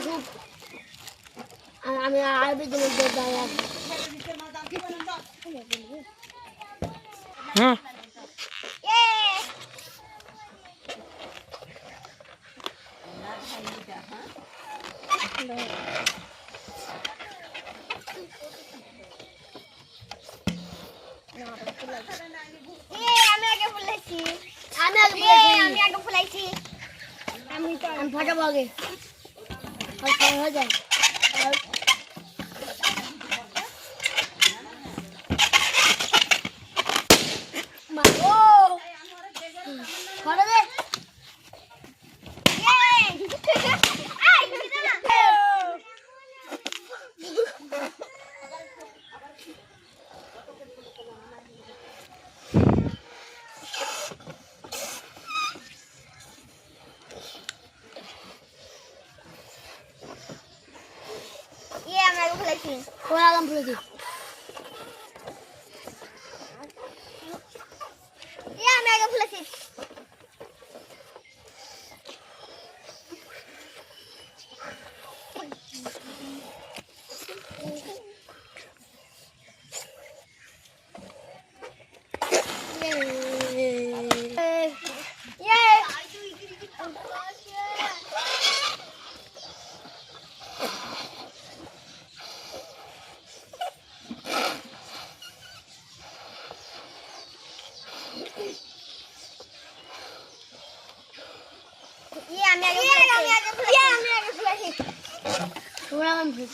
shoot আমি আরবি দিনে যাই হ্যাঁ আমি আগে ফুলাইছি আমি ফাটাবো আগে হয়ে যায় Kurang belum iya, আমি আগে ফুলেছি আমি আগে ফুলেছি kurang belum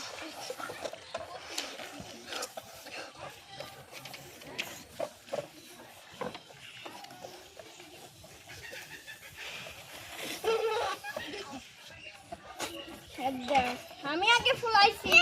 আমি আগে ফুলাইছি